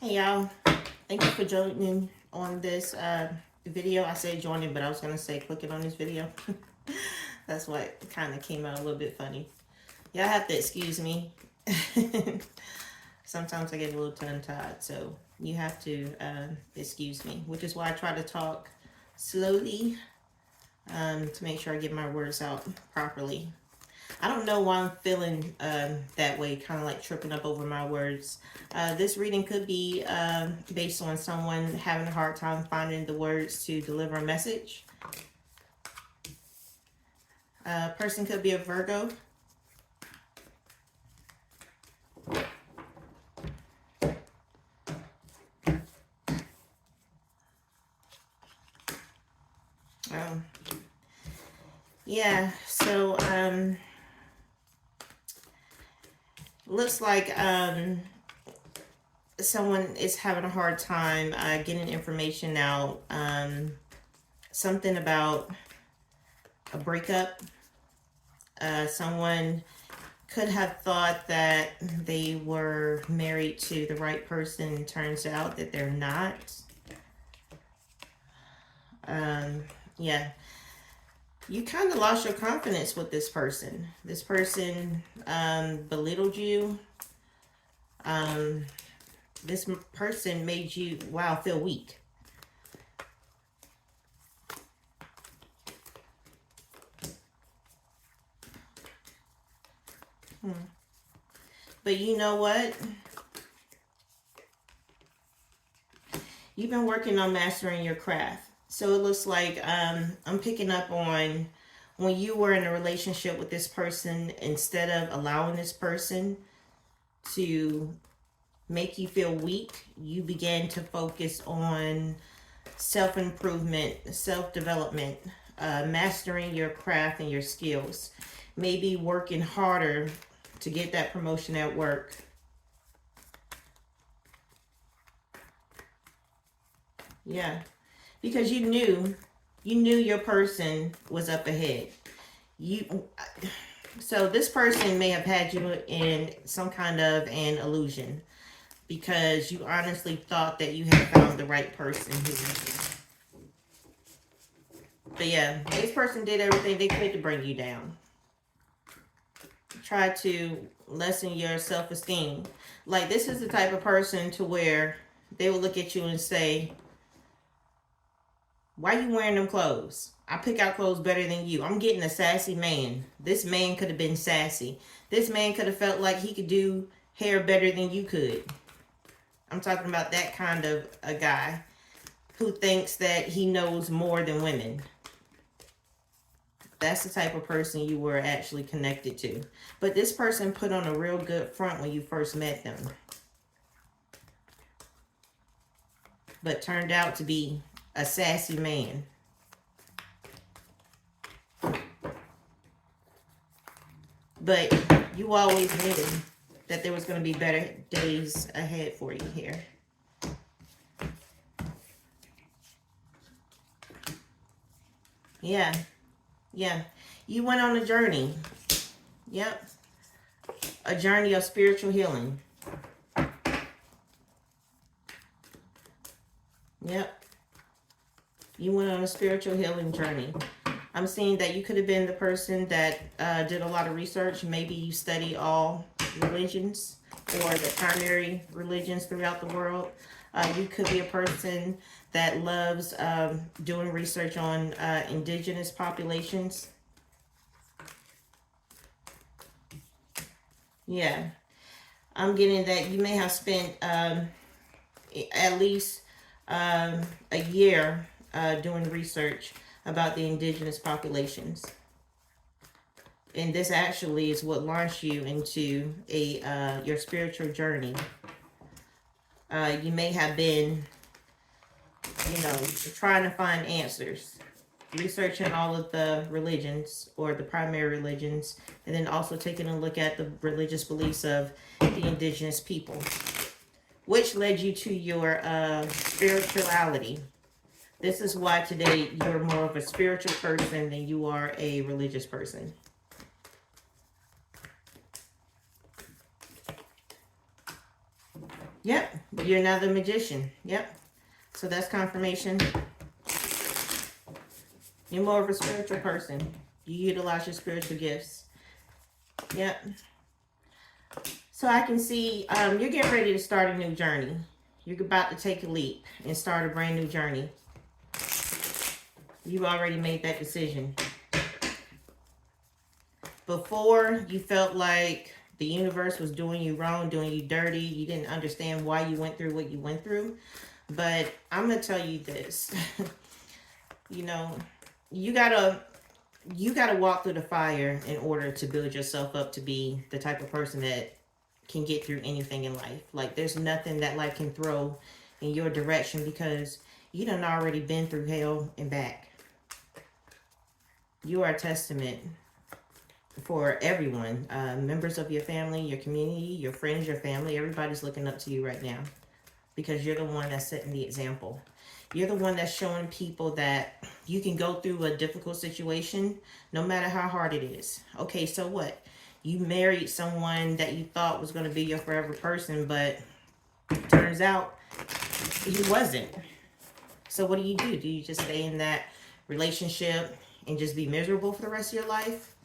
Hey y'all, thank you for joining on this video. I said joining, but I was going to say clicking on this video. That's what kind of came out a little bit funny. Y'all have to excuse me. Sometimes I get a little tongue-tied, so you have to excuse me, which is why I try to talk slowly to make sure I get my words out properly. I don't know why I'm feeling that way, kind of like tripping up over my words. This reading could be based on someone having a hard time finding the words to deliver a message. Person could be a Virgo. Yeah, so looks like someone is having a hard time getting information out. Something about a breakup. Someone could have thought that they were married to the right person. Turns out that they're not. Yeah. You kind of lost your confidence with this person. This person belittled you. This person made you, wow, feel weak. But you know what? You've been working on mastering your craft. So it looks like I'm picking up on when you were in a relationship with this person, instead of allowing this person to make you feel weak, you began to focus on self-improvement, self-development, mastering your craft and your skills. Maybe working harder to get that promotion at work. Yeah. Because you knew your person was up ahead. So this person may have had you in some kind of an illusion, because you honestly thought that you had found the right person. But yeah, this person did everything they could to bring you down. Try to lessen your self-esteem. Like, this is the type of person to where they will look at you and say, why you wearing them clothes? I pick out clothes better than you. I'm getting a sassy man. This man could have been sassy. This man could have felt like he could do hair better than you could. I'm talking about that kind of a guy who thinks that he knows more than women. That's the type of person you were actually connected to. But this person put on a real good front when you first met them, but turned out to be a sassy man. But you always knew that there was going to be better days ahead for you here. Yeah. Yeah. You went on a journey. Yep. A journey of spiritual healing. Yep. You went on a spiritual healing journey. I'm seeing that you could have been the person that did a lot of research. Maybe you study all religions or the primary religions throughout the world. You could be a person that loves doing research on indigenous populations. Yeah. I'm getting that you may have spent at least a year doing research about the indigenous populations. And this actually is what launched you into your spiritual journey. You may have been, trying to find answers, researching all of the religions or the primary religions, and then also taking a look at the religious beliefs of the indigenous people, which led you to your spirituality. This is why today you're more of a spiritual person than you are a religious person. Yep, you're now the magician. Yep. So that's confirmation. You're more of a spiritual person. You utilize your spiritual gifts. Yep. So I can see you're getting ready to start a new journey. You're about to take a leap and start a brand new journey. You've already made that decision. Before, you felt like the universe was doing you wrong, doing you dirty. You didn't understand why you went through what you went through. But I'm going to tell you this. You know, you gotta walk through the fire in order to build yourself up to be the type of person that can get through anything in life. Like, there's nothing that life can throw in your direction because you done already been through hell and back. You are a testament for everyone, members of your family, your community, your friends, your family. Everybody's looking up to you right now because you're the one that's setting the example. You're the one that's showing people that you can go through a difficult situation no matter how hard it is. Okay, so what? You married someone that you thought was going to be your forever person, but turns out he wasn't. So what do? Do you just stay in that relationship and just be miserable for the rest of your life?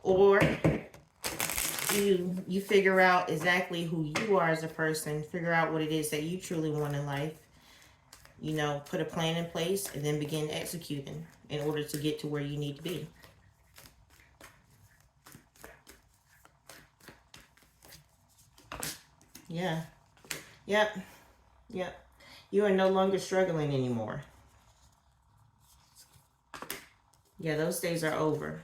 Or you figure out exactly who you are as a person, figure out what it is that you truly want in life, you know, put a plan in place and then begin executing in order to get to where you need to be. Yeah. Yep. Yep. You are no longer struggling anymore. Yeah, those days are over.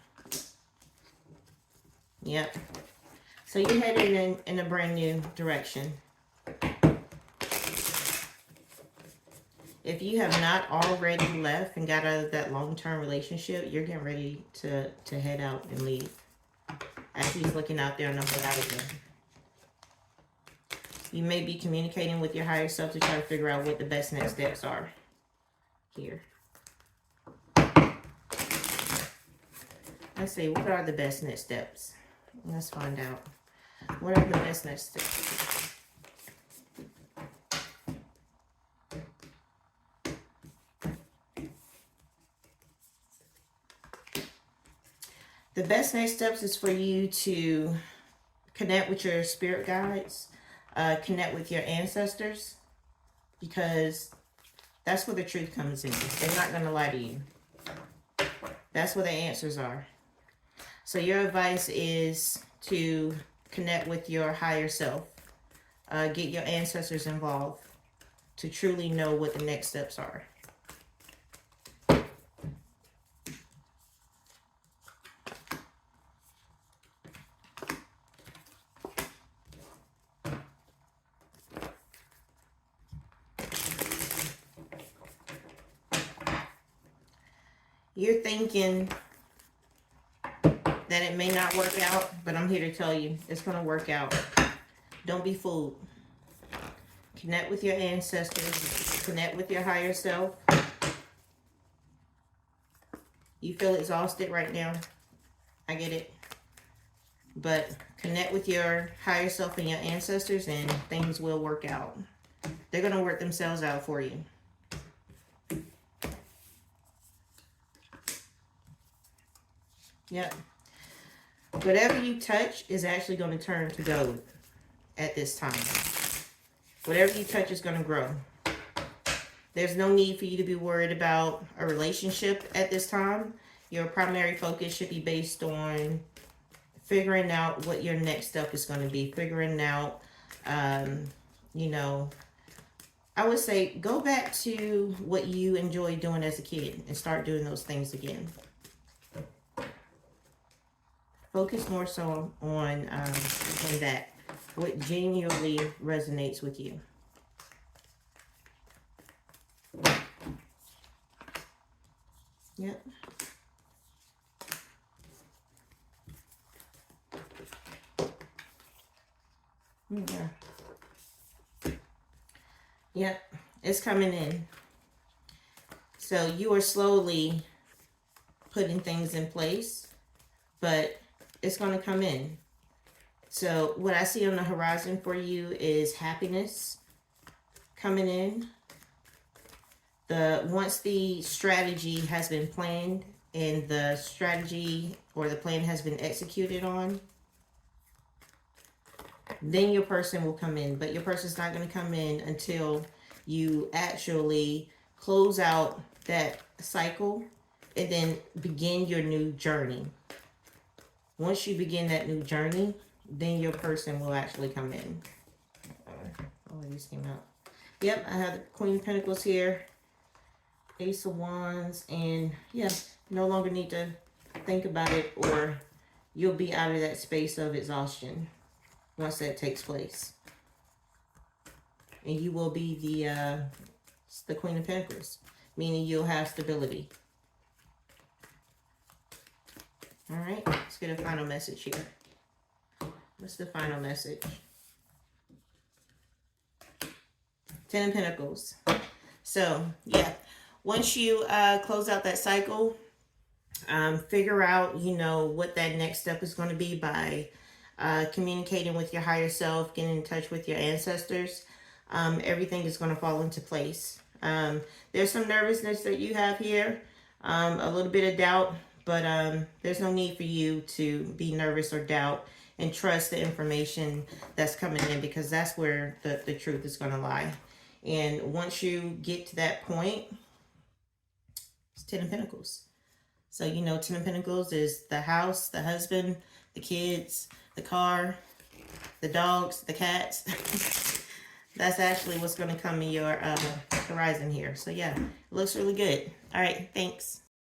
Yep. So you're headed in a brand new direction. If you have not already left and got out of that long-term relationship, you're getting ready to head out and leave. As he's looking out there on the horizon. You may be communicating with your higher self to try to figure out what the best next steps are here. Let's see, what are the best next steps? Let's find out. What are the best next steps? The best next steps is for you to connect with your spirit guides, connect with your ancestors, because that's where the truth comes in. They're not going to lie to you. That's where the answers are. So your advice is to connect with your higher self. Get your ancestors involved to truly know what the next steps are. You're thinking that it may not work out, but I'm here to tell you it's going to work out. Don't be fooled. Connect with your ancestors. Connect with your higher self. You feel exhausted right now. I get it. But connect with your higher self and your ancestors and things will work out. They're going to work themselves out for you. Yep. Whatever you touch is actually going to turn to gold at this time. Whatever you touch is going to grow. There's no need for you to be worried about a relationship at this time. Your primary focus should be based on figuring out what your next step is going to be. Figuring out, you know, I would say go back to what you enjoyed doing as a kid and start doing those things again. Focus more so on that, what genuinely resonates with you. Yep. Yeah. Yep, it's coming in. So you are slowly putting things in place, but it's going to come in. So what I see on the horizon for you is happiness, coming in. Once the strategy has been planned and the strategy or the plan has been executed on, then your person will come in. But your person's not going to come in until you actually close out that cycle and then begin your new journey. Once you begin that new journey, then your person will actually come in. Oh, these came out. Yep, I have the Queen of Pentacles here. Ace of Wands. And yeah, no longer need to think about it, or you'll be out of that space of exhaustion once that takes place. And you will be the Queen of Pentacles, meaning you'll have stability. All right, let's get a final message here. What's the final message? Ten of Pentacles. So, yeah, once you close out that cycle, figure out, you know, what that next step is going to be by communicating with your higher self, getting in touch with your ancestors. Everything is going to fall into place. There's some nervousness that you have here, a little bit of doubt, but there's no need for you to be nervous or doubt, and trust the information that's coming in, because that's where the truth is going to lie. And once you get to that point, it's Ten of Pentacles. So, you know, Ten of Pentacles is the house, the husband, the kids, the car, the dogs, the cats. That's actually what's going to come in your horizon here. So, yeah, it looks really good. All right, thanks.